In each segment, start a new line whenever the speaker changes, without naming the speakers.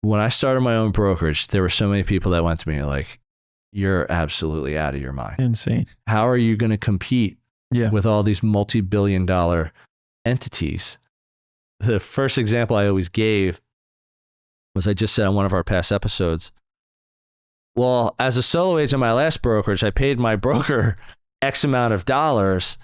when I started my own brokerage, there were so many people that went to me like, you're absolutely out of your mind.
Insane.
How are you going to compete
Yeah.
with all these multi-billion-dollar entities? The first example I always gave was I just said on one of our past episodes, well, as a solo agent in my last brokerage, I paid my broker X amount of dollars.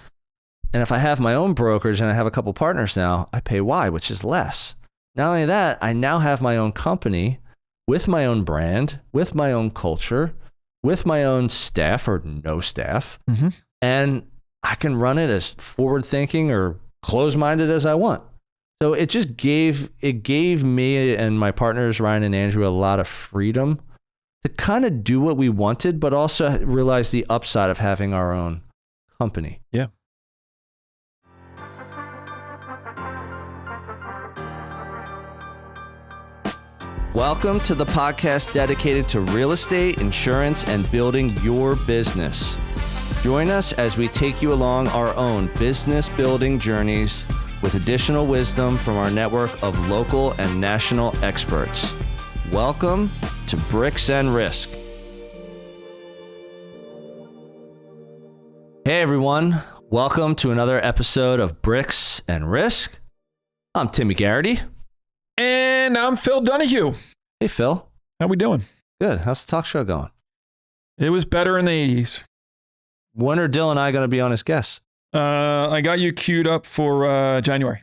And if I have my own brokerage and I have a couple partners now, I pay Y, which is less. Not only that, I now have my own company with my own brand, with my own culture, with my own staff or no staff.
Mm-hmm.
And I can run it as forward-thinking or closed-minded as I want. So it just gave me and my partners, Ryan and Andrew, a lot of freedom to kind of do what we wanted, but also realize the upside of having our own company.
Yeah.
Welcome to the podcast dedicated to real estate, insurance, and building your business. Join us as we take you along our own business building journeys with additional wisdom from our network of local and national experts. Welcome to Bricks and Risk. Hey everyone, welcome to another episode of Bricks and Risk. I'm Timmy Garrity.
And I'm Phil Donahue.
Hey Phil.
How we doing?
Good. How's the talk show going?
It was better in the 80s.
When are Dylan and I going to be on as guests?
I got you queued up for January.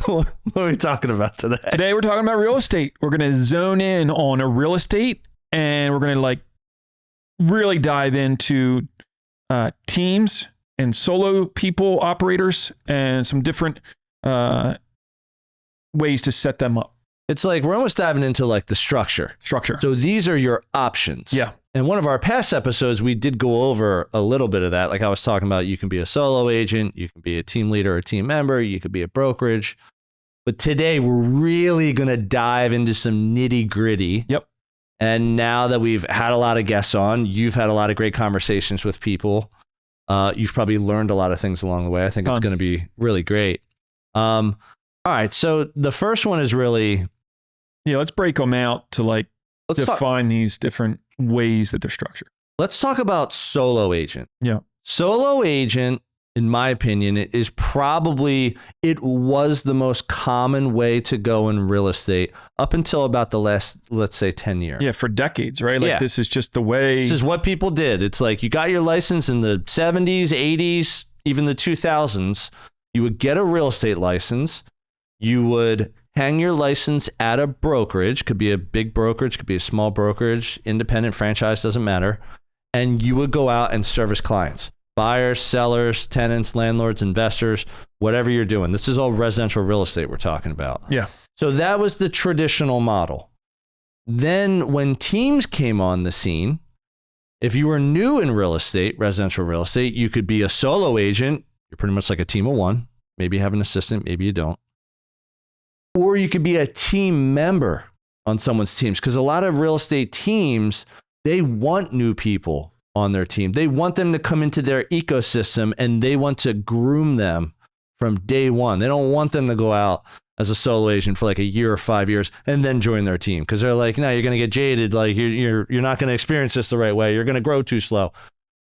What are we talking about today?
Today we're talking about real estate. We're going to zone in on a real estate, and we're going to really dive into teams and solo people, operators, and some different ways to set them up.
It's like we're almost diving into like the structure. So these are your options.
Yeah.
In one of our past episodes, we did go over a little bit of that. Like I was talking about, you can be a solo agent, you can be a team leader or team member, you could be a brokerage. But today we're really going to dive into some nitty gritty.
Yep.
And now that we've had a lot of guests on, you've had a lot of great conversations with people. You've probably learned a lot of things along the way. I think it's going to be really great. All right. So the first one is really...
Yeah, let's break them out to define these different ways that they're structured.
Let's talk about solo agent.
Yeah.
Solo agent, in my opinion, it was the most common way to go in real estate up until about the last, let's say, 10 years.
Yeah, for decades, right?
Yeah.
This is just the way.
This is what people did. It's like you got your license in the 70s, 80s, even the 2000s. You would get a real estate license. You would hang your license at a brokerage, could be a big brokerage, could be a small brokerage, independent franchise, doesn't matter. And you would go out and service clients, buyers, sellers, tenants, landlords, investors, whatever you're doing. This is all residential real estate we're talking about.
Yeah.
So that was the traditional model. Then when teams came on the scene, if you were new in real estate, residential real estate, you could be a solo agent. You're pretty much like a team of one. Maybe you have an assistant, maybe you don't. Or you could be a team member on someone's teams, because a lot of real estate teams, they want new people on their team. They want them to come into their ecosystem and they want to groom them from day one. They don't want them to go out as a solo agent for like a year or 5 years and then join their team, because they're like, no, you're going to get jaded. Like you're not going to experience this the right way. You're going to grow too slow,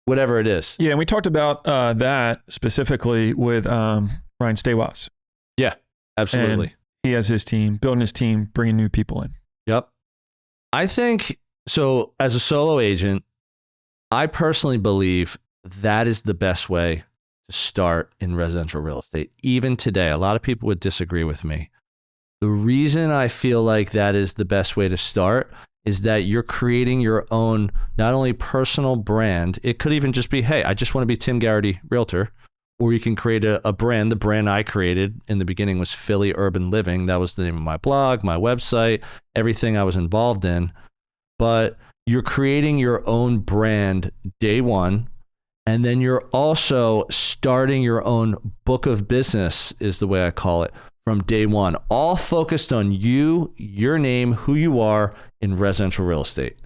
whatever it is.
Yeah, and we talked about that specifically with Ryan Stawas.
Yeah, absolutely.
And he has his team, building his team, bringing new people in.
Yep. I think, so as a solo agent, I personally believe that is the best way to start in residential real estate. Even today, a lot of people would disagree with me. The reason I feel like that is the best way to start is that you're creating your own, not only personal brand, it could even just be, hey, I just want to be Tim Garrity, realtor. Or you can create a brand. The brand I created in the beginning was Philly Urban Living. That was the name of my blog, my website, everything I was involved in. But you're creating your own brand day one. And then you're also starting your own book of business, is the way I call it, from day one. All focused on you, your name, who you are in residential real estate.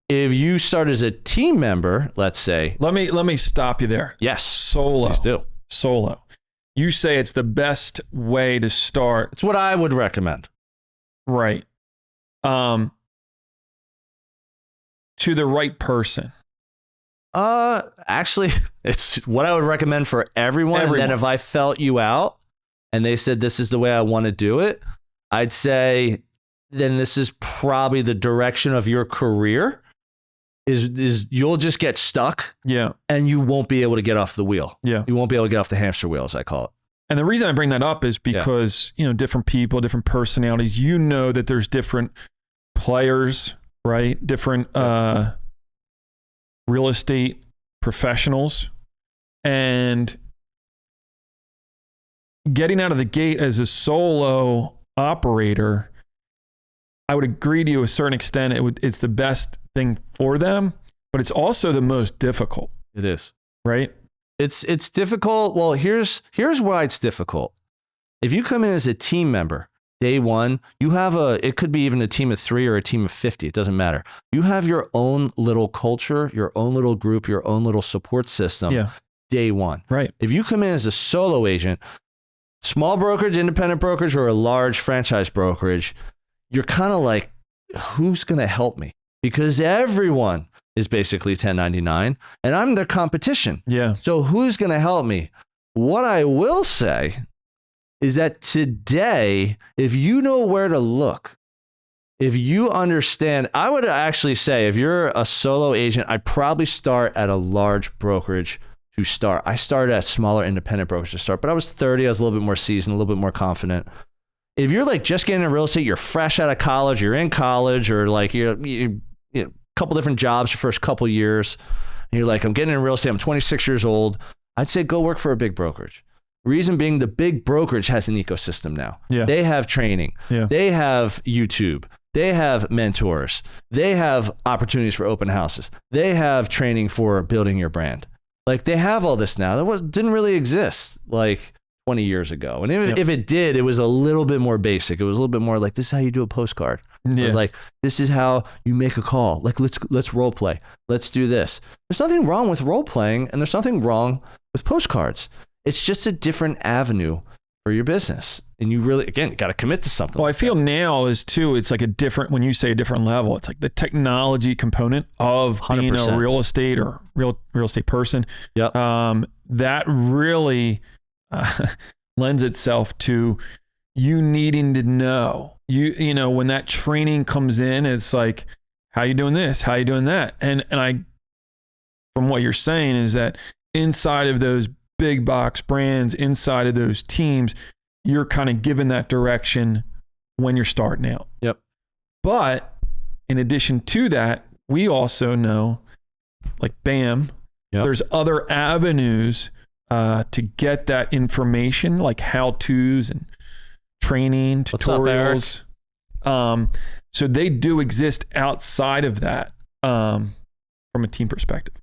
If you start as a team member, let's say.
Let me stop you there.
Yes.
Solo.
Please do.
Solo. you say it's the best way to start.
It's what I would recommend.
Right. To the right person.
Actually, it's what I would recommend for everyone. And then if I felt you out and they said, this is the way I want to do it, I'd say, then this is probably the direction of your career is you'll just get stuck.
Yeah.
And you won't be able to get off the wheel.
Yeah.
You won't be able to get off the hamster wheel, as I call it.
And the reason I bring that up is because, different people, different personalities, that there's different players, right? Different real estate professionals. And getting out of the gate as a solo operator, I would agree to you a certain extent. It's the best thing for them, but it's also the most difficult.
It is.
Right?
It's difficult. Well, here's why it's difficult. If you come in as a team member, day one, it could be even a team of 3 or a team of 50. It doesn't matter. You have your own little culture, your own little group, your own little support system. Day one.
Right.
If you come in as a solo agent, small brokerage, independent brokerage, or a large franchise brokerage, you're kind of like, who's going to help me? Because everyone is basically 1099 and I'm their competition.
Yeah.
So who's going to help me? What I will say is that today, if you know where to look, if you understand, I would actually say if you're a solo agent, I'd probably start at a large brokerage to start. I started at smaller independent brokers to start, but I was 30. I was a little bit more seasoned, a little bit more confident. If you're like just getting into real estate, you're fresh out of college, you're in college, or like you're a couple different jobs your first couple years, and you're like, I'm getting into real estate, I'm 26 years old, I'd say go work for a big brokerage. Reason being, the big brokerage has an ecosystem now.
Yeah.
They have training. Yeah. They have YouTube. They have mentors. They have opportunities for open houses. They have training for building your brand. Like they have all this now. That didn't really exist like 20 years ago. And if it did, it was a little bit more basic. It was a little bit more like, this is how you do a postcard. Yeah. Or like, this is how you make a call. Like, let's role play. Let's do this. There's nothing wrong with role playing, and there's nothing wrong with postcards. It's just a different avenue for your business. And you really, again, got to commit to something.
Well, I feel now is too, it's like when you say a different level, it's like the technology component of 100%. Being a real estate or real estate person.
Yep.
That really lends itself to you needing to know, you know, when that training comes in, it's like, how you doing this? How you doing that? And I, from what you're saying is that inside of those big box brands, inside of those teams, you're kind of given that direction when you're starting out.
Yep.
But in addition to that, we also know, like BAM, there's other avenues to get that information, like how-tos and training, tutorials. So they do exist outside of that from a team perspective.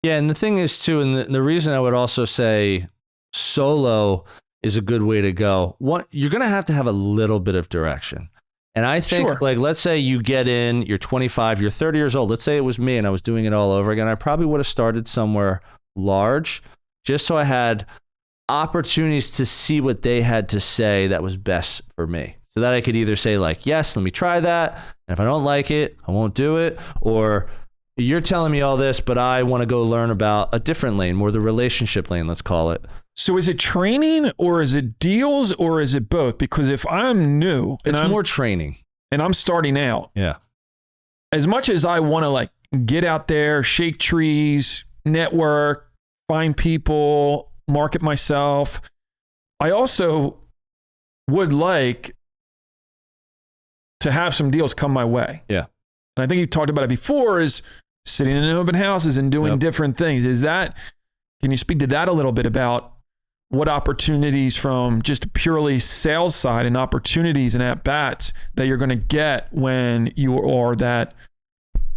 Yeah, and the thing is too, and the reason I would also say solo is a good way to go. You're going to have a little bit of direction. And I think, like, let's say you get in, you're 25, you're 30 years old. Let's say it was me and I was doing it all over again. I probably would have started somewhere large just so I had opportunities to see what they had to say that was best for me. So that I could either say like, yes, let me try that. And if I don't like it, I won't do it. Or you're telling me all this, but I want to go learn about a different lane, more the relationship lane, let's call it.
So is it training or is it deals or is it both? Because if I'm new,
it's more training
and I'm starting out.
Yeah.
As much as I want to like get out there, shake trees, network, find people, market myself, I also would like to have some deals come my way.
Yeah.
And I think you talked about it before, is sitting in open houses and doing different things. Can you speak to that a little bit about what opportunities from just purely sales side and opportunities and at-bats that you're going to get when you are that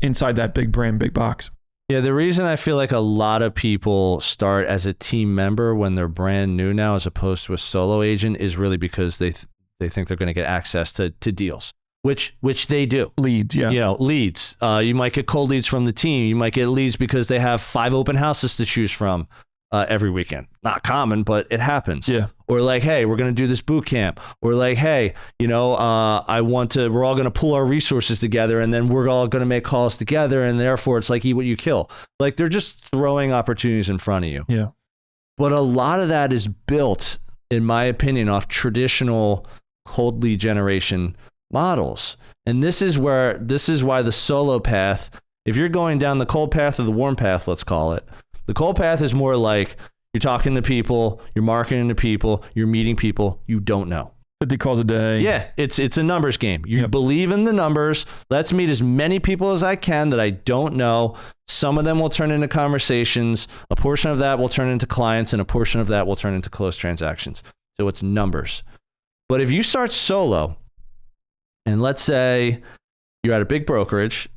inside that big brand, big box?
Yeah, the reason I feel like a lot of people start as a team member when they're brand new now as opposed to a solo agent is really because they think they're going to get access to deals. Which they do.
Leads, yeah.
You know, leads. You might get cold leads from the team. You might get leads because they have 5 open houses to choose from. every weekend. Not common, but it happens.
Yeah.
Or like, hey, we're going to do this boot camp. Or like, hey, we're all going to pull our resources together and then we're all going to make calls together. And therefore it's like eat what you kill. Like they're just throwing opportunities in front of you.
Yeah.
But a lot of that is built, in my opinion, off traditional cold lead generation models. And this is why the solo path, if you're going down the cold path or the warm path, let's call it, the cold path is more like you're talking to people, you're marketing to people, you're meeting people you don't know.
50 calls a day.
Yeah, it's a numbers game. You believe in the numbers. Let's meet as many people as I can that I don't know. Some of them will turn into conversations. A portion of that will turn into clients, and a portion of that will turn into closed transactions. So it's numbers. But if you start solo, and let's say you're at a big brokerage,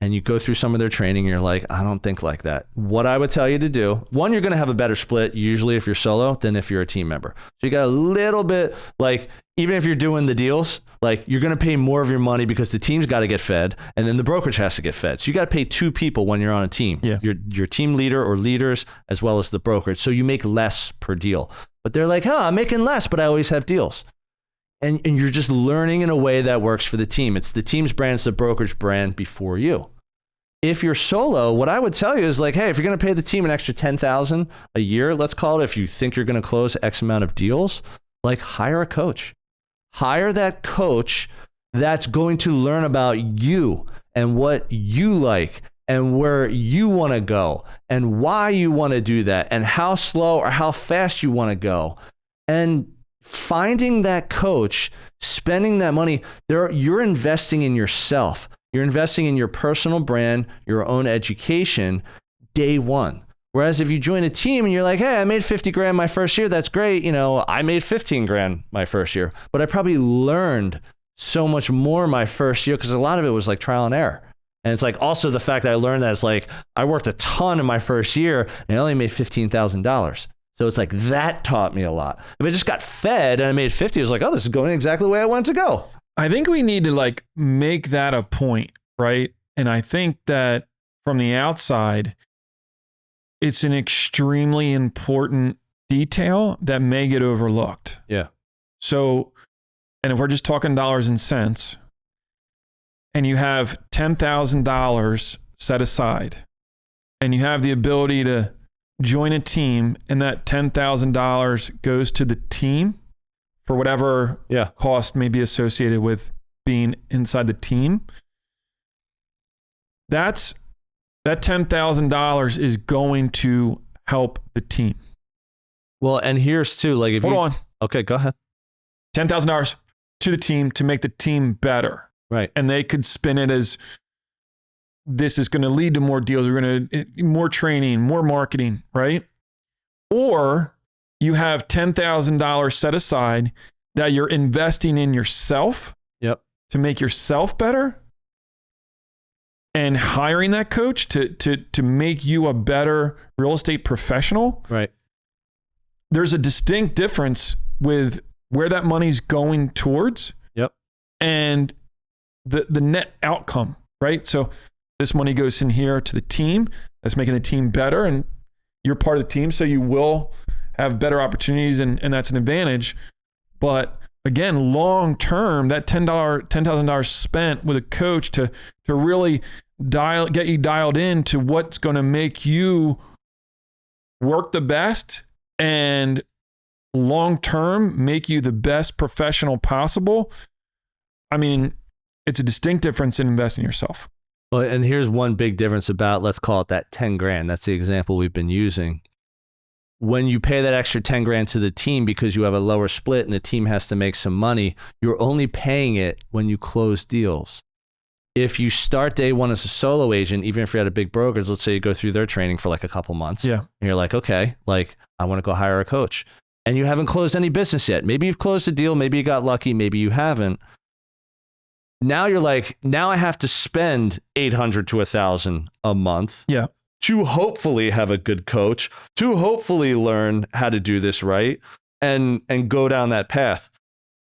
and you go through some of their training, you're like, I don't think like that. What I would tell you to do, one, you're going to have a better split usually if you're solo than if you're a team member. So you got a little bit, like, even if you're doing the deals, like you're going to pay more of your money because the team's got to get fed and then the brokerage has to get fed. So you got to pay two people when you're on a team, your team leader or leaders, as well as the brokerage. So you make less per deal, but they're like, I'm making less, but I always have deals. And you're just learning in a way that works for the team. It's the team's brand, it's the brokerage brand before you. If you're solo, what I would tell you is like, hey, if you're going to pay the team an extra $10,000 a year, let's call it, if you think you're going to close X amount of deals, like hire a coach. Hire that coach that's going to learn about you and what you like and where you want to go and why you want to do that and how slow or how fast you want to go. And finding that coach, spending that money, you're investing in yourself. You're investing in your personal brand, your own education, day one. Whereas if you join a team and you're like, hey, I made 50 grand my first year, that's great. I made 15 grand my first year, but I probably learned so much more my first year because a lot of it was like trial and error. And it's like also the fact that I learned that it's like I worked a ton in my first year and I only made $15,000. So it's like that taught me a lot. If I just got fed and I made 50, it was like, oh, this is going exactly the way I wanted to go.
I think we need to like make that a point, right? And I think that from the outside, it's an extremely important detail that may get overlooked.
Yeah.
So, and if we're just talking dollars and cents, and you have $10,000 set aside, and you have the ability to join a team, and that $10,000 goes to the team for whatever cost may be associated with being inside the team, that $10,000 is going to help the team.
Well, and here's too, like if
Hold on.
Okay, go ahead.
$10,000 to the team to make the team better.
Right.
And they could spin it as this is going to lead to more deals. We're going to more training, more marketing, right? Or you have $10,000 set aside that you're investing in yourself to make yourself better and hiring that coach to make you a better real estate professional.
Right.
There's a distinct difference with where that money's going towards and the net outcome, right? So this money goes in here to the team that's making the team better and you're part of the team. So you will have better opportunities and that's an advantage. But again, long-term, that $10,000 spent with a coach to really get you dialed in to what's going to make you work the best and long-term make you the best professional possible. I mean, it's a distinct difference in investing in yourself.
Well, and here's one big difference about, let's call it that 10 grand. That's the example we've been using. When you pay that extra 10 grand to the team because you have a lower split and the team has to make some money, you're only paying it when you close deals. If you start day one as a solo agent, even if you're at a big brokerage, let's say you go through their training for like a couple months.
Yeah.
And you're like, okay, like I want to go hire a coach. And you haven't closed any business yet. Maybe you've closed a deal. Maybe you got lucky. Maybe you haven't. Now you're like, now I have to spend $800 to $1,000 a month.
Yeah.
To hopefully have a good coach, to hopefully learn how to do this right and go down that path.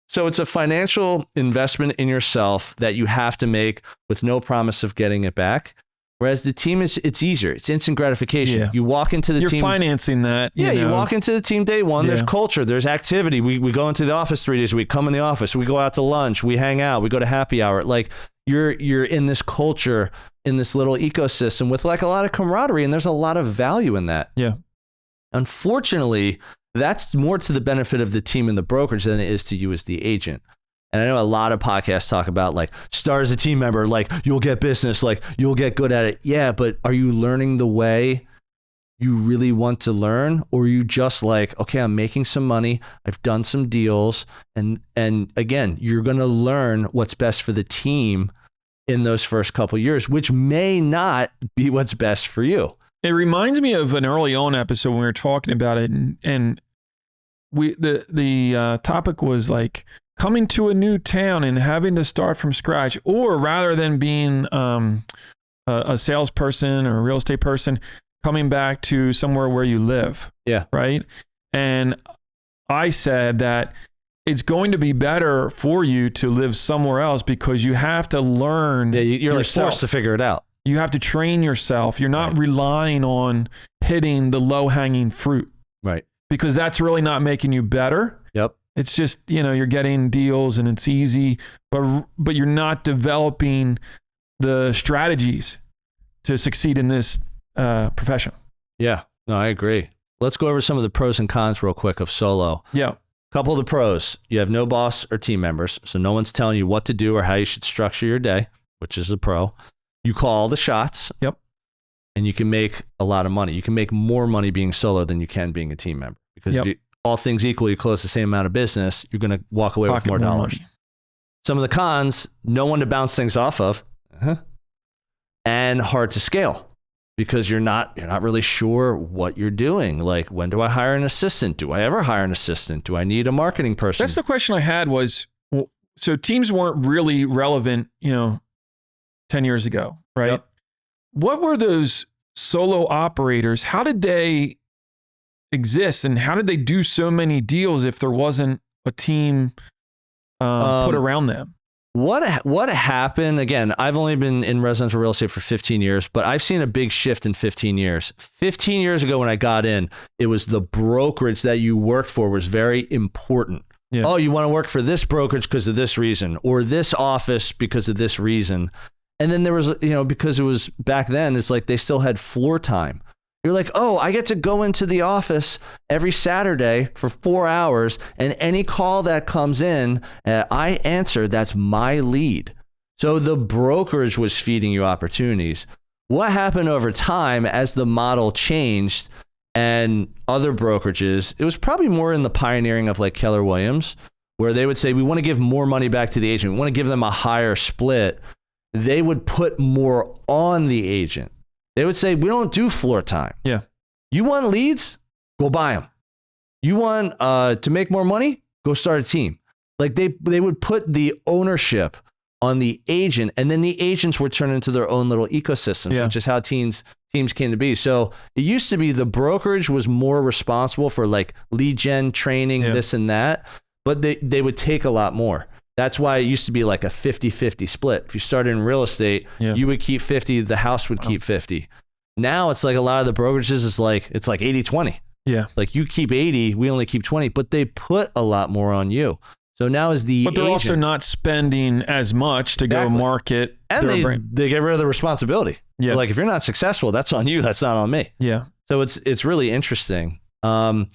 So it's a financial investment in yourself that you have to make with no promise of getting it back. Whereas the team it's easier. It's instant gratification.
Yeah.
You walk into the
You're
team.
financing that.
You walk into the team day one. There's culture. There's activity. We go into the office 3 days a week. Come in the office. We go out to lunch. We hang out. We go to happy hour. Like you're in this culture, in this little ecosystem with like a lot of camaraderie, and there's a lot of value in that.
Yeah.
Unfortunately, that's more to the benefit of the team and the brokerage than it is to you as the agent. And I know a lot of podcasts talk about like start as a team member, like you'll get business, like you'll get good at it. Yeah, but are you learning the way you really want to learn? Or are you just like, okay, I'm making some money. I've done some deals. And again, you're going to learn what's best for the team in those first couple of years, which may not be what's best for you.
It reminds me of an early on episode when we were talking about it. And the topic was like, coming to a new town and having to start from scratch, or rather than being a salesperson or a real estate person, coming back to somewhere where you live.
Yeah.
Right. And I said that it's going to be better for you to live somewhere else because you have to learn.
Yeah, you're like forced to figure it out.
You have to train yourself. You're not relying on hitting the low-hanging fruit.
Right.
Because that's really not making you better.
Yep.
It's just, you're getting deals and it's easy, but you're not developing the strategies to succeed in this profession.
Yeah, no, I agree. Let's go over some of the pros and cons real quick of solo.
Yeah.
A couple of the pros: you have no boss or team members, so no one's telling you what to do or how you should structure your day, which is a pro. You call all the shots.
Yep.
And you can make a lot of money. You can make more money being solo than you can being a team member because all things equal, you close the same amount of business, you're going to walk away with more dollars. Money. Some of the cons: no one to bounce things off of, and hard to scale because you're not really sure what you're doing. Like, when do I hire an assistant? Do I ever hire an assistant? Do I need a marketing person?
That's the question I had was, so teams weren't really relevant, 10 years ago, right? Yep. What were those solo operators? How did they exist and how did they do so many deals if there wasn't a team put around them?
What happened? Again, I've only been in residential real estate for 15 years, but I've seen a big shift in 15 years. 15 years ago when I got in, it was the brokerage that you worked for was very important. Yeah. Oh, you want to work for this brokerage because of this reason, or this office because of this reason. And then there was, because it was back then, it's like they still had floor time. You're like, oh, I get to go into the office every Saturday for 4 hours, and any call that comes in, I answer. That's my lead. So the brokerage was feeding you opportunities. What happened over time as the model changed and other brokerages, it was probably more in the pioneering of like Keller Williams, where they would say, we want to give more money back to the agent. We want to give them a higher split. They would put more on the agent. They would say, we don't do floor time.
Yeah.
You want leads? Go buy them. You want to make more money? Go start a team. Like they would put the ownership on the agent, and then the agents would turn into their own little ecosystems, which is how teams came to be. So it used to be the brokerage was more responsible for like lead gen, training, this and that, but they would take a lot more. That's why it used to be like a 50-50 split. If you started in real estate, you would keep 50, the house would keep 50. Now it's like a lot of the brokerages it's like 80-20.
Yeah.
Like you keep 80, we only keep 20, but they put a lot more on you. So now as the
But they're
agent,
also not spending as much to go market.
And they get rid of the responsibility. Yeah. They're like, if you're not successful, that's on you. That's not on me.
Yeah.
So it's really interesting. All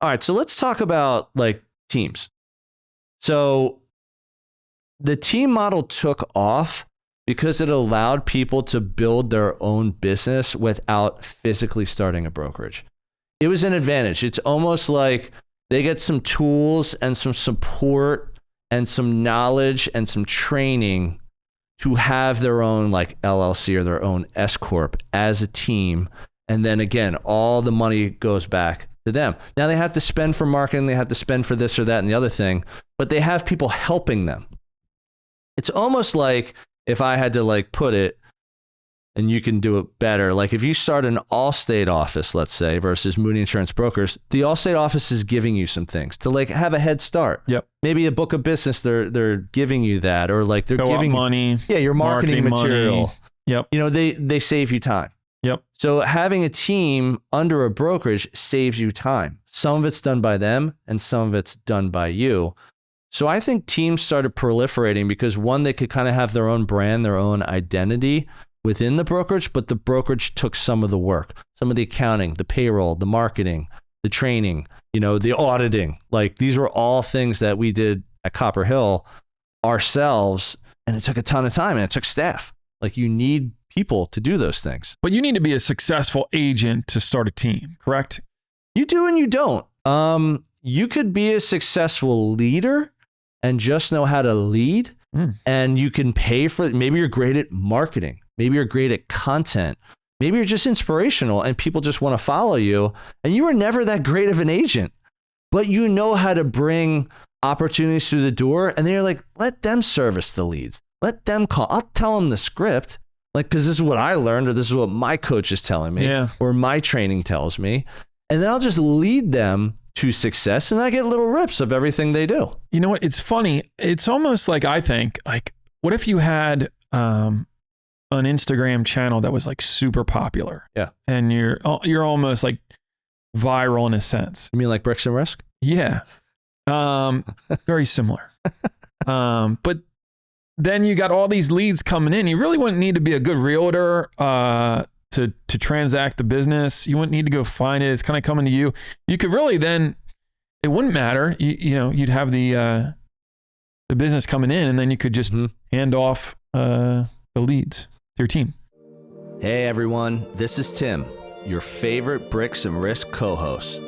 right. So let's talk about like teams. So the team model took off because it allowed people to build their own business without physically starting a brokerage. It was an advantage. It's almost like they get some tools and some support and some knowledge and some training to have their own like LLC or their own S Corp as a team. And then again, all the money goes back to them. Now they have to spend for marketing. They have to spend for this or that and the other thing, but they have people helping them. It's almost like if I had to like put it, and you can do it better. Like if you start an Allstate office, let's say, versus Moody Insurance Brokers, the Allstate office is giving you some things to like have a head start.
Yep.
Maybe a book of business, they're giving you that, or like they're giving
money.
Yeah, your marketing material.
Money. Yep.
They save you time.
Yep.
So having a team under a brokerage saves you time. Some of it's done by them and some of it's done by you. So I think teams started proliferating because one, they could kind of have their own brand, their own identity within the brokerage, but the brokerage took some of the work, some of the accounting, the payroll, the marketing, the training, the auditing. Like these were all things that we did at Copper Hill ourselves, and it took a ton of time and it took staff. Like you need people to do those things.
But you need to be a successful agent to start a team, correct?
You do and you don't. You could be a successful leader and just know how to lead, and you can pay for it. Maybe you're great at marketing. Maybe you're great at content. Maybe you're just inspirational and people just want to follow you. And you were never that great of an agent, but you know how to bring opportunities through the door. And then you're like, let them service the leads. Let them call. I'll tell them the script. Like, because this is what I learned, or this is what my coach is telling me, or my training tells me. And then I'll just lead them to success, and I get little rips of everything they do.
You know what? It's funny. It's almost like, I think, like, what if you had an Instagram channel that was like super popular?
Yeah.
And you're almost like viral in a sense.
You mean like Bricks and Risk?
Yeah. Very similar. But then you got all these leads coming in. You really wouldn't need to be a good realtor to transact the business. You wouldn't need to go find it. It's kind of coming to you. You could really then, it wouldn't matter. You'd have the business coming in, and then you could just hand off the leads to your team.
Hey everyone, this is Tim, your favorite Bricks and Risk co-host.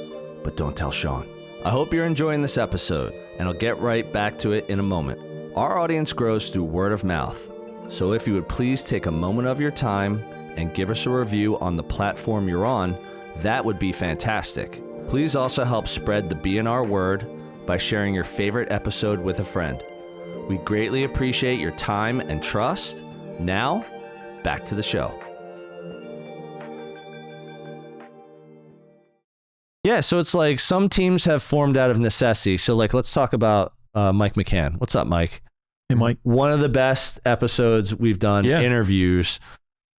But don't tell Sean. I hope you're enjoying this episode, and I'll get right back to it in a moment. Our audience grows through word of mouth, so if you would please take a moment of your time and give us a review on the platform you're on, that would be fantastic. Please also help spread the BNR word by sharing your favorite episode with a friend. We greatly appreciate your time and trust. Now, back to the show. Yeah, so it's like some teams have formed out of necessity. So like, let's talk about Mike McCann. What's up, Mike?
Hey, Mike.
One of the best episodes we've done, interviews.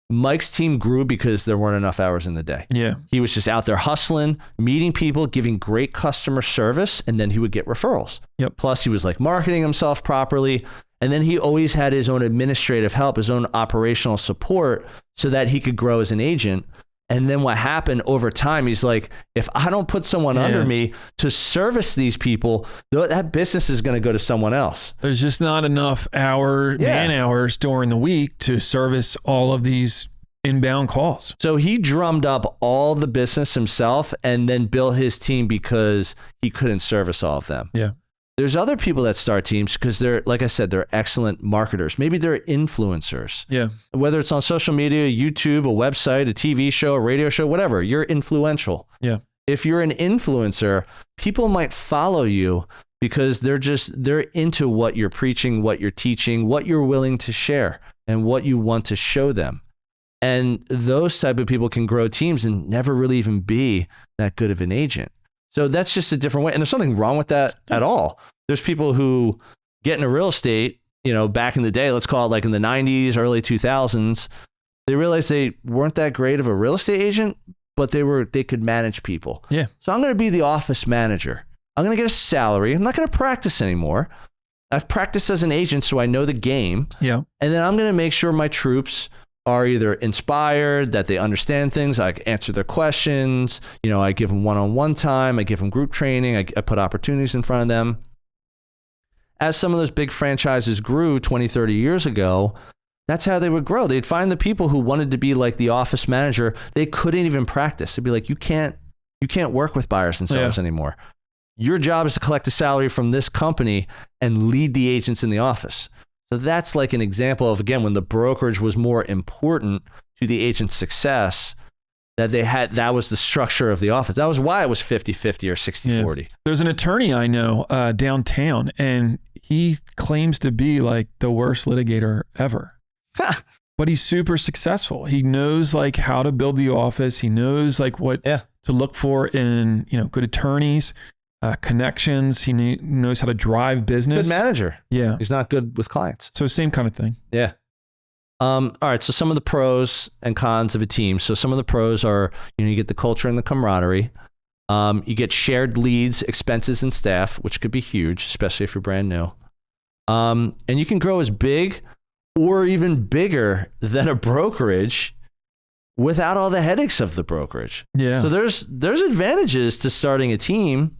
Mike's team grew because there weren't enough hours in the day.
Yeah.
He was just out there hustling, meeting people, giving great customer service, and then he would get referrals.
Yep.
Plus, he was like marketing himself properly. And then he always had his own administrative help, his own operational support so that he could grow as an agent. And then what happened over time, he's like, if I don't put someone under me to service these people, that business is going to go to someone else.
There's just not enough man hours during the week to service all of these inbound calls.
So he drummed up all the business himself and then built his team because he couldn't service all of them.
Yeah.
There's other people that start teams because they're, like I said, they're excellent marketers. Maybe they're influencers.
Yeah.
Whether it's on social media, YouTube, a website, a TV show, a radio show, whatever, you're influential.
Yeah.
If you're an influencer, people might follow you because they're into what you're preaching, what you're teaching, what you're willing to share, and what you want to show them. And those type of people can grow teams and never really even be that good of an agent. So that's just a different way. And there's nothing wrong with that at all. There's people who get into real estate, back in the day, let's call it like in the 90s, early 2000s, they realized they weren't that great of a real estate agent, but they could manage people.
Yeah.
So I'm going to be the office manager. I'm going to get a salary. I'm not going to practice anymore. I've practiced as an agent, so I know the game.
Yeah.
And then I'm going to make sure my troops are either inspired, that they understand things, I answer their questions, I give them one-on-one time, I give them group training, I put opportunities in front of them. As some of those big franchises grew 20, 30 years ago, that's how they would grow. They'd find the people who wanted to be like the office manager. They couldn't even practice. They'd be like, you can't work with buyers and sellers anymore. Your job is to collect a salary from this company and lead the agents in the office. So that's like an example of, again, when the brokerage was more important to the agent's success, that was the structure of the office. That was why it was 50-50 or 60-40. Yeah.
There's an attorney I know downtown, and he claims to be like the worst litigator ever. But he's super successful. He knows like how to build the office. He knows like what to look for in, good attorneys. Connections. He knows how to drive business.
Good manager.
Yeah.
He's not good with clients.
So same kind of thing.
Yeah. All right. So some of the pros and cons of a team. So some of the pros are, you get the culture and the camaraderie. You get shared leads, expenses, and staff, which could be huge, especially if you're brand new. And you can grow as big or even bigger than a brokerage without all the headaches of the brokerage.
Yeah.
So there's advantages to starting a team.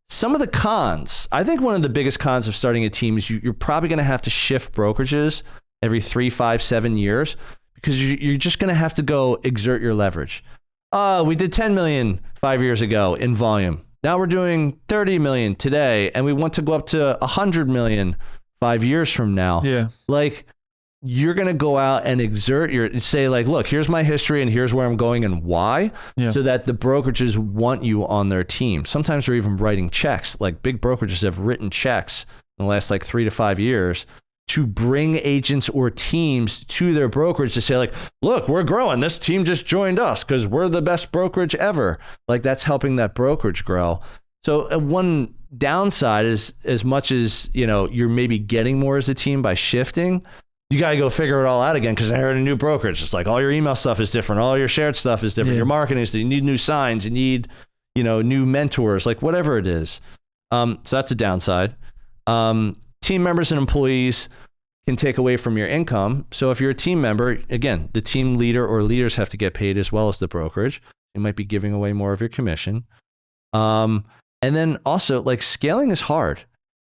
Some of the cons, I think one of the biggest cons of starting a team is you're probably going to have to shift brokerages every 3, 5, 7 years because you're just going to have to go exert your leverage. We did 10 million 5 years ago in volume. Now we're doing 30 million today, and we want to go up to 100 million 5 years from now.
Yeah.
Like, you're going to go out and say like, look, here's my history and here's where I'm going and why, so that the brokerages want you on their team. Sometimes they're even writing checks. Like big brokerages have written checks in the last like 3 to 5 years to bring agents or teams to their brokerage to say like, look, we're growing. This team just joined us because we're the best brokerage ever. Like that's helping that brokerage grow. So one downside is as much as, you're maybe getting more as a team by shifting, you got to go figure it all out again because I heard a new brokerage. It's like all your email stuff is different. All your shared stuff is different. Your marketing is, you need new signs. You need, new mentors, like whatever it is. So that's a downside. Team members and employees can take away from your income. So if you're a team member, again, the team leader or leaders have to get paid as well as the brokerage. You might be giving away more of your commission. And then also like scaling is hard.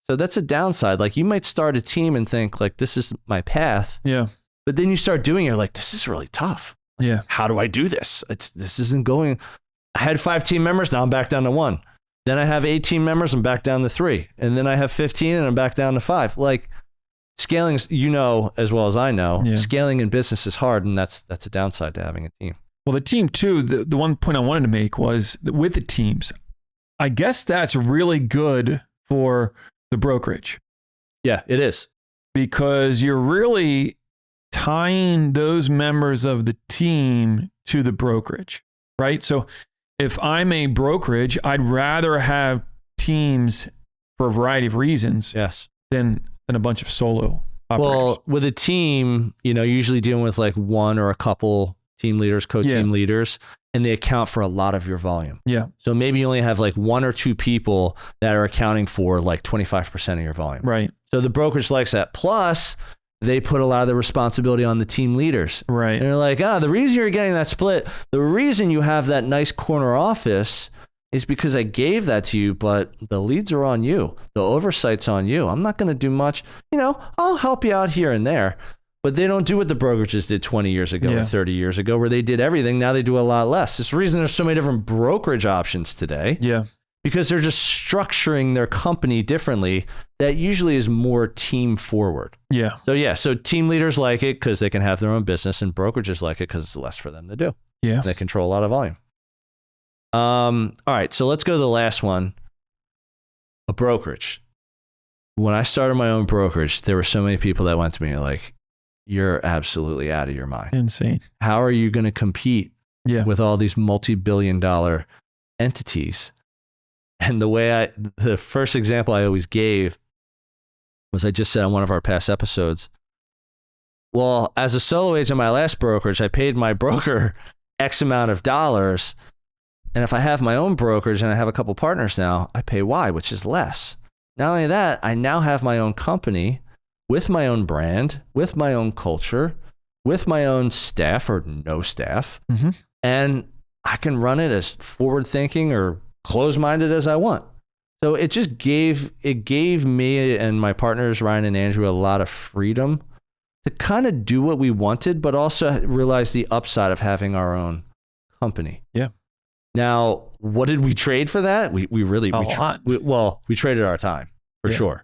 So that's a downside. Like you might start a team and think like, this is my path.
Yeah.
But then you start doing it, you're like, this is really tough.
Yeah.
How do I do this? This isn't going. I had 5 team members. Now I'm back down to 1. Then I have 8 team members. I'm back down to 3. And then I have 15 and I'm back down to 5. Like scaling, as well as I know, scaling in business is hard. And that's a downside to having a team.
Well, the team too, the one point I wanted to make was that with the teams, I guess that's really good for the brokerage.
Yeah, it is.
Because you're really tying those members of the team to the brokerage, right? So if I'm a brokerage, I'd rather have teams for a variety of reasons than a bunch of solo operators.
Well, with a team, you're usually dealing with like one or a couple team leaders, co-team leaders, and they account for a lot of your volume.
Yeah.
So maybe you only have like 1 or 2 people that are accounting for like 25% of your volume.
Right.
So the brokerage likes that. Plus, they put a lot of the responsibility on the team leaders.
Right.
And they're like, the reason you're getting that split, the reason you have that nice corner office is because I gave that to you, but the leads are on you. The oversight's on you. I'm not going to do much. I'll help you out here and there. But they don't do what the brokerages did 20 years ago or 30 years ago, where they did everything. Now they do a lot less. It's the reason there's so many different brokerage options today.
Yeah.
Because they're just structuring their company differently. That usually is more team forward.
Yeah.
So team leaders like it because they can have their own business, and brokerages like it because it's less for them to do.
Yeah.
And they control a lot of volume. All right. So let's go to the last one. A brokerage. When I started my own brokerage, there were so many people that went to me like, you're absolutely out of your mind.
Insane.
How are you going to compete with all these multi-billion-dollar entities? And the first example I always gave was I just said on one of our past episodes, well, as a solo agent in my last brokerage, I paid my broker X amount of dollars. And if I have my own brokerage and I have a couple partners now, I pay Y, which is less. Not only that, I now have my own company with my own brand, with my own culture, with my own staff or no staff. Mm-hmm. And I can run it as forward thinking or closed-minded as I want. So it just gave me and my partners, Ryan and Andrew, a lot of freedom to kind of do what we wanted, but also realize the upside of having our own company.
Yeah.
Now, what did we trade for that? We traded our time for sure.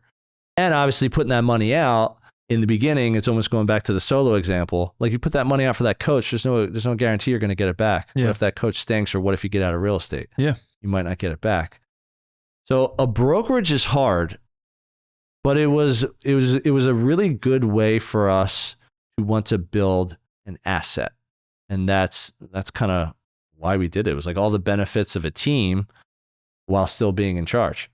And obviously putting that money out in the beginning, it's almost going back to the solo example. Like you put that money out for that coach, there's no guarantee you're going to get it back. Yeah. What if that coach stinks, or what if you get out of real estate?
Yeah.
You might not get it back. So a brokerage is hard, but it was a really good way for us to want to build an asset. And that's kind of why we did it. It was like all the benefits of a team while still being in charge.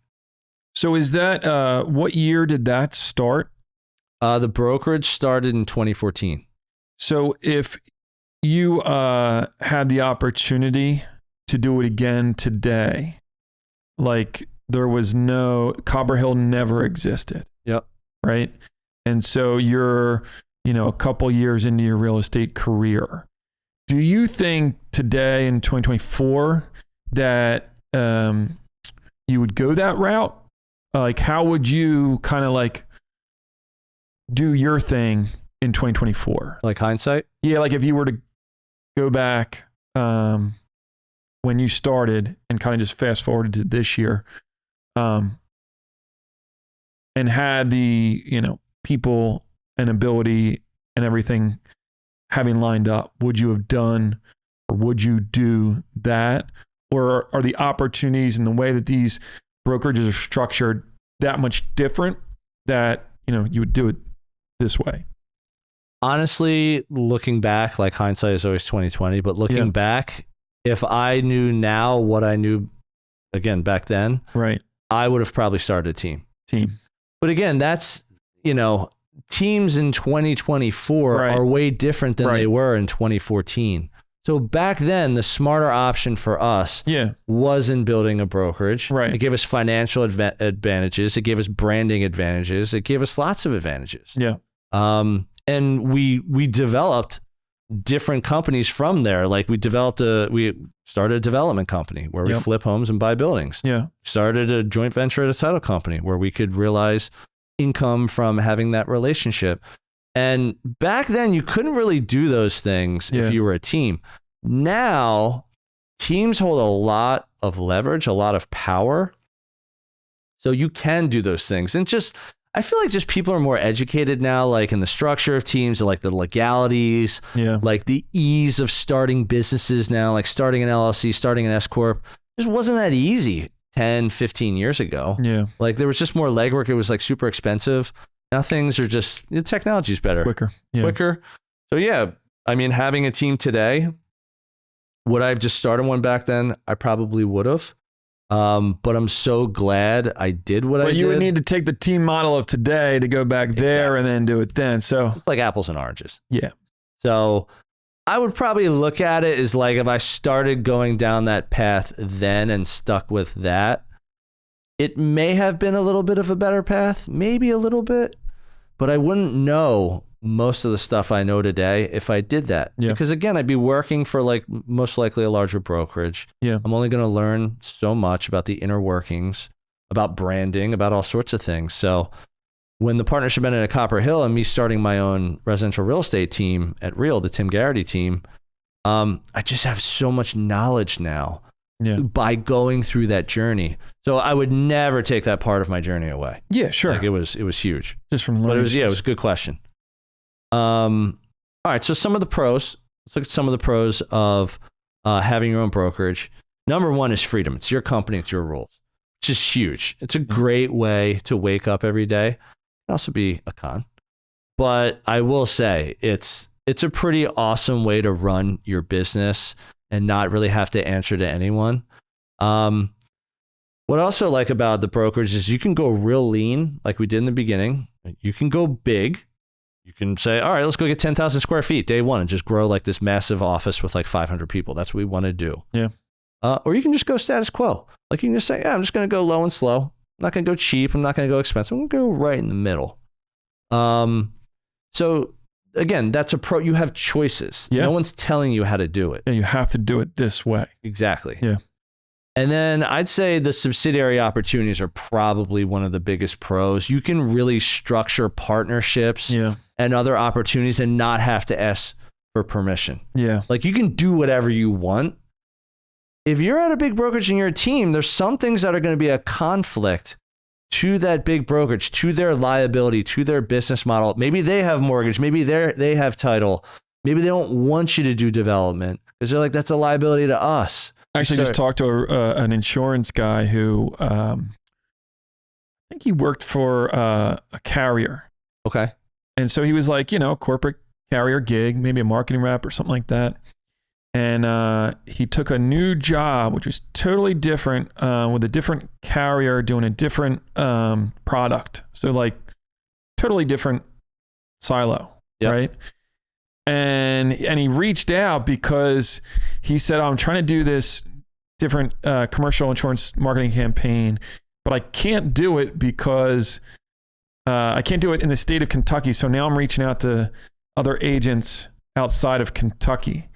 So is that, what year did that start?
The brokerage started in 2014.
So if you had the opportunity to do it again today, like there was Cobber Hill never existed.
Yep.
Right. And so you're, a couple years into your real estate career. Do you think today in 2024 that you would go that route? Like, how would you kind of like do your thing in 2024?
Like hindsight?
Yeah, like if you were to go back when you started and kind of just fast forwarded to this year, and had the, people and ability and everything having lined up, would you have done or would you do that? Or are the opportunities and the way that these brokerages are structured that much different that, you would do it this way?
Honestly, looking back, like hindsight is always 20/20, but looking back, if I knew now what I knew again back then,
right,
I would have probably started a team. But again, that's, teams in 2024 are way different than they were in 2014. So back then, the smarter option for us was in building a brokerage.
Right.
It gave us financial advantages. It gave us branding advantages. It gave us lots of advantages.
Yeah.
And we developed different companies from there. Like we started a development company where we flip homes and buy buildings.
Yeah.
Started a joint venture at a title company where we could realize income from having that relationship. And back then you couldn't really do those things if you were a team. Now teams hold a lot of leverage, a lot of power. So you can do those things. And I feel like just people are more educated now, like in the structure of teams, like the legalities, like the ease of starting businesses now, like starting an LLC, starting an S Corp. Just wasn't that easy 10, 15 years ago.
Yeah.
Like there was just more legwork. It was like super expensive. Now things are just, the technology is better. Quicker. So having a team today, would I have just started one back then? I probably would have. But I'm so glad I did what I did.
You would need to take the team model of today to go back there and then do it then. So
it's like apples and oranges.
Yeah.
So I would probably look at it as like if I started going down that path then and stuck with that, it may have been a little bit of a better path, maybe a little bit, but I wouldn't know most of the stuff I know today if I did that.
Yeah.
Because again, I'd be working for like most likely a larger brokerage.
Yeah.
I'm only going to learn so much about the inner workings, about branding, about all sorts of things. So when the partnership ended at Copper Hill and me starting my own residential real estate team at Real, the Tim Garrity team, I just have so much knowledge now by going through that journey. So I would never take that part of my journey away.
Yeah, sure.
Like it was huge.
Just from learning.
But it was a good question. All right. So some of the pros, let's look at some of the pros of having your own brokerage. Number one is freedom. It's your company. It's your rules. It's just huge. It's a great way to wake up every day. It can also be a con. But I will say it's a pretty awesome way to run your business and not really have to answer to anyone. What I also like about the brokerage is you can go real lean like we did in the beginning. You can go big. You can say, all right, let's go get 10,000 square feet day one and just grow like this massive office with like 500 people. That's what we want to do.
Yeah.
Or you can just go status quo. Like you can just say, I'm just going to go low and slow. I'm not going to go cheap. I'm not going to go expensive. I'm going to go right in the middle. So again, that's a pro. You have choices.
Yeah.
No one's telling you how to do it.
Yeah, you have to do it this way.
Exactly.
Yeah.
And then I'd say the subsidiary opportunities are probably one of the biggest pros. You can really structure partnerships and other opportunities and not have to ask for permission.
Yeah.
Like you can do whatever you want. If you're at a big brokerage and you're a team, there's some things that are going to be a conflict to that big brokerage, to their liability, to their business model. Maybe they have mortgage. Maybe they have title. Maybe they don't want you to do development because they're like, that's a liability to us.
I actually just talked to an insurance guy who I think he worked for a carrier.
Okay.
And so he was like, corporate carrier gig, maybe a marketing rep or something like that. And he took a new job, which was totally different, with a different carrier doing a different product. So like totally different silo, right? And he reached out because he said, I'm trying to do this different commercial insurance marketing campaign, but I can't do it because I can't do it in the state of Kentucky. So now I'm reaching out to other agents outside of Kentucky.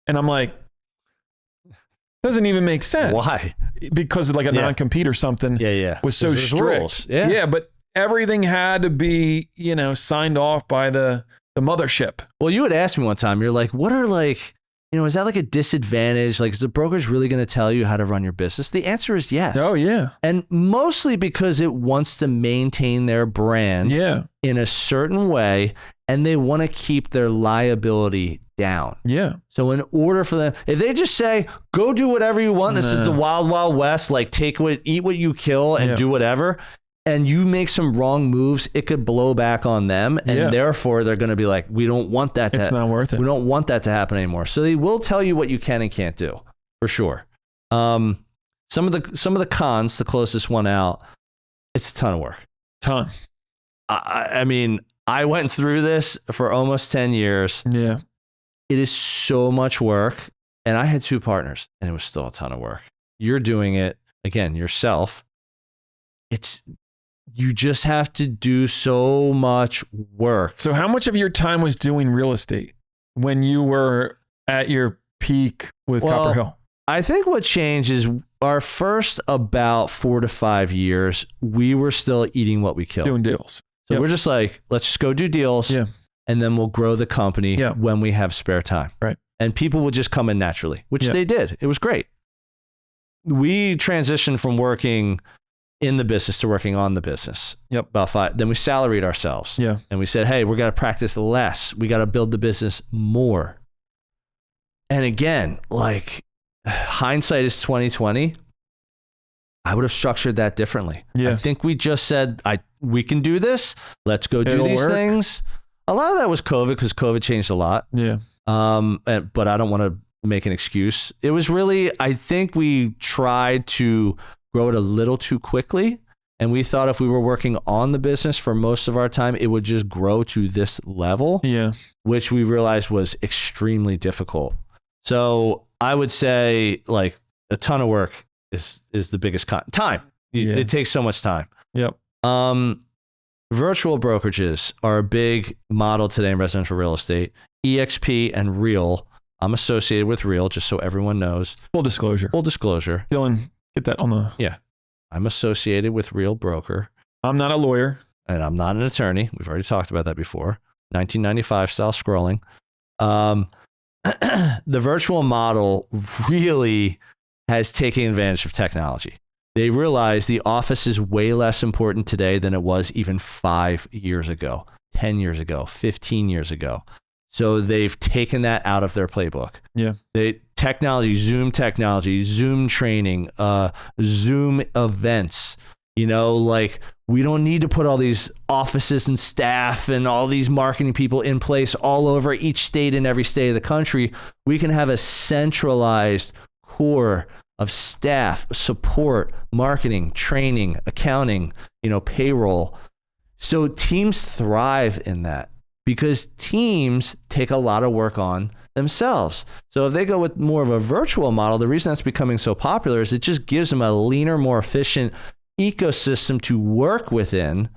And I'm like, doesn't even make sense.
Why?
Because of like a non-compete or something was so strict.
Rules. Yeah,
but everything had to be, signed off by the mothership.
Well, you had asked me one time, you're like, what are like, is that like a disadvantage? Like, is the brokerage really going to tell you how to run your business? The answer is yes.
Oh, yeah.
And mostly because it wants to maintain their brand in a certain way, and they want to keep their liability down.
Yeah.
So in order for them, if they just say, go do whatever you want, this is the wild, wild west, like eat what you kill and do whatever, and you make some wrong moves, it could blow back on them. And therefore they're going to be like, we don't want that.
It's not worth it.
We don't want that to happen anymore. So they will tell you what you can and can't do, for sure. Some of the cons, the closest one out, it's a ton of work. I mean, I went through this for almost 10 years.
Yeah.
It is so much work. And I had 2 partners and it was still a ton of work. You're doing it, again, yourself. You just have to do so much work.
So how much of your time was doing real estate when you were at your peak with Copper Hill?
I think what changed is our first about 4 to 5 years, we were still eating what we killed.
Doing deals.
So we're just like, let's just go do deals.
Yeah.
And then we'll grow the company when we have spare time.
Right.
And people will just come in naturally, which they did. It was great. We transitioned from working in the business to working on the business.
Yep.
About 5. Then we salaried ourselves.
Yeah.
And we said, hey, we're going to practice less. We got to build the business more. And again, like hindsight is 2020. I would have structured that differently. Yeah. I think we just said, we can do this. Let's go do these things. A lot of that was COVID because COVID changed a lot.
Yeah.
But I don't want to make an excuse. It was really, I think we tried to grow it a little too quickly. And we thought if we were working on the business for most of our time, it would just grow to this level.
Yeah.
Which we realized was extremely difficult. So I would say like a ton of work is the biggest time. Yeah. It takes so much time.
Yep.
Virtual brokerages are a big model today in residential real estate. EXP and Real. I'm associated with Real, just so everyone knows.
Full disclosure.
Dylan,
get that on the...
Yeah. I'm associated with Real Broker.
I'm not a lawyer.
And I'm not an attorney. We've already talked about that before. 1995 style scrolling. The virtual model really has taken advantage of technology. They realize the office is way less important today than it was even 5 years ago, 10 years ago, 15 years ago. So they've taken that out of their playbook.
Yeah.
Zoom training, Zoom events, like we don't need to put all these offices and staff and all these marketing people in place all over each state and every state of the country. We can have a centralized core of staff, support, marketing, training, accounting, payroll. So teams thrive in that because teams take a lot of work on themselves. So if they go with more of a virtual model, the reason that's becoming so popular is it just gives them a leaner, more efficient ecosystem to work within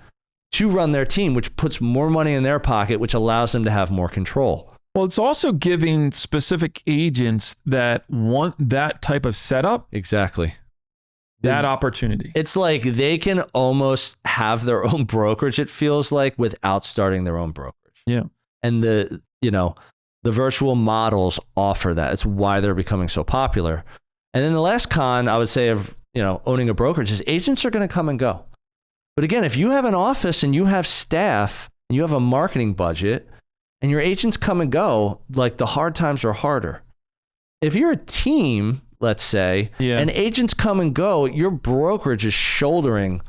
to run their team, which puts more money in their pocket, which allows them to have more control.
Well, it's also giving specific agents that want that type of setup.
Exactly.
That opportunity.
It's like they can almost have their own brokerage, it feels like, without starting their own brokerage.
Yeah.
And the virtual models offer that. It's why they're becoming so popular. And then the last con I would say of, owning a brokerage is agents are going to come and go. But again, if you have an office and you have staff and you have a marketing budget, and your agents come and go, like the hard times are harder. If you're a team, let's say, and agents come and go, your brokerage is shouldering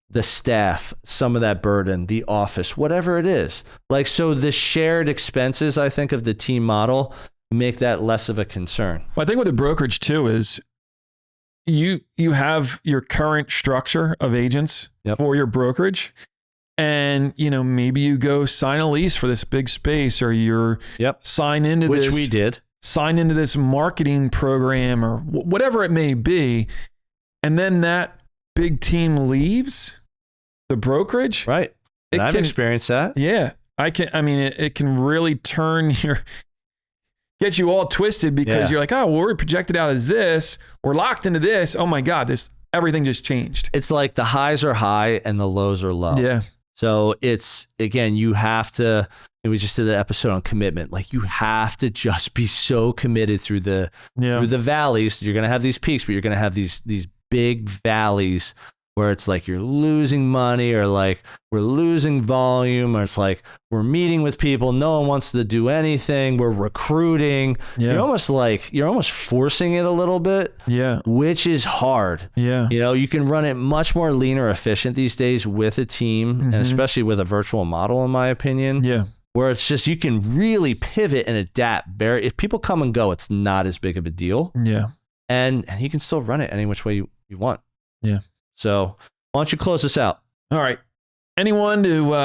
the staff, some of that burden, the office, whatever it is. Like, so the shared expenses, I think, of the team model make that less of a concern.
Well, I think with the brokerage too is you have your current structure of agents for your brokerage. And, maybe you go sign a lease for this big space, or you're sign into
which we did.
Sign into this marketing program or whatever it may be. And then that big team leaves the brokerage.
Right. And I've experienced that.
Yeah. It can really get you all twisted because you're like, oh, well, we're projected out as this. We're locked into this. Oh my God, everything just changed.
It's like the highs are high and the lows are low.
Yeah.
So it's, again, you have to, and we just did the episode on commitment. Like, you have to just be so committed through the valleys. You're going to have these peaks, but you're going to have these big valleys where it's like you're losing money, or like we're losing volume, or it's like we're meeting with people, no one wants to do anything, we're recruiting. You're almost forcing it a little bit, which is hard. You can run it much more lean or efficient these days with a team, and especially with a virtual model, in my opinion, where it's just, you can really pivot and adapt. If people come and go, it's not as big of a deal, and you can still run it any which way you want. So why don't you close this out?
All right. Anyone who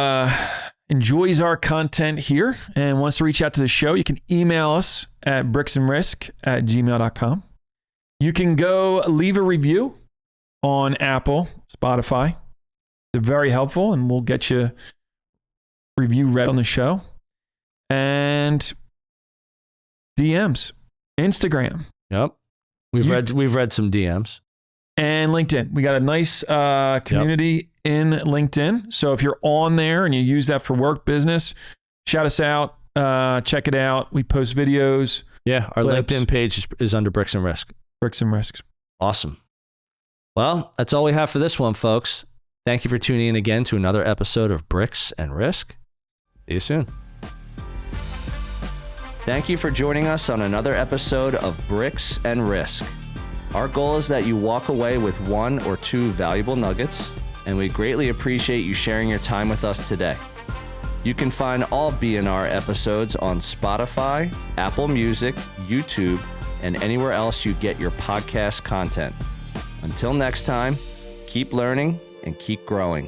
enjoys our content here and wants to reach out to the show, you can email us at bricksandrisk@gmail.com. You can go leave a review on Apple, Spotify. They're very helpful, and we'll get you review read on the show. And DMs, Instagram.
Yep. We've read some DMs.
And LinkedIn. We got a nice community in LinkedIn. So if you're on there and you use that for work, business, shout us out. Check it out. We post videos.
Yeah, our clips. LinkedIn page is under Bricks and Risk.
Bricks and Risks.
Awesome. Well, that's all we have for this one, folks. Thank you for tuning in again to another episode of Bricks and Risk. See you soon. Thank you for joining us on another episode of Bricks and Risk. Our goal is that you walk away with 1 or 2 valuable nuggets, and we greatly appreciate you sharing your time with us today. You can find all BNR episodes on Spotify, Apple Music, YouTube, and anywhere else you get your podcast content. Until next time, keep learning and keep growing.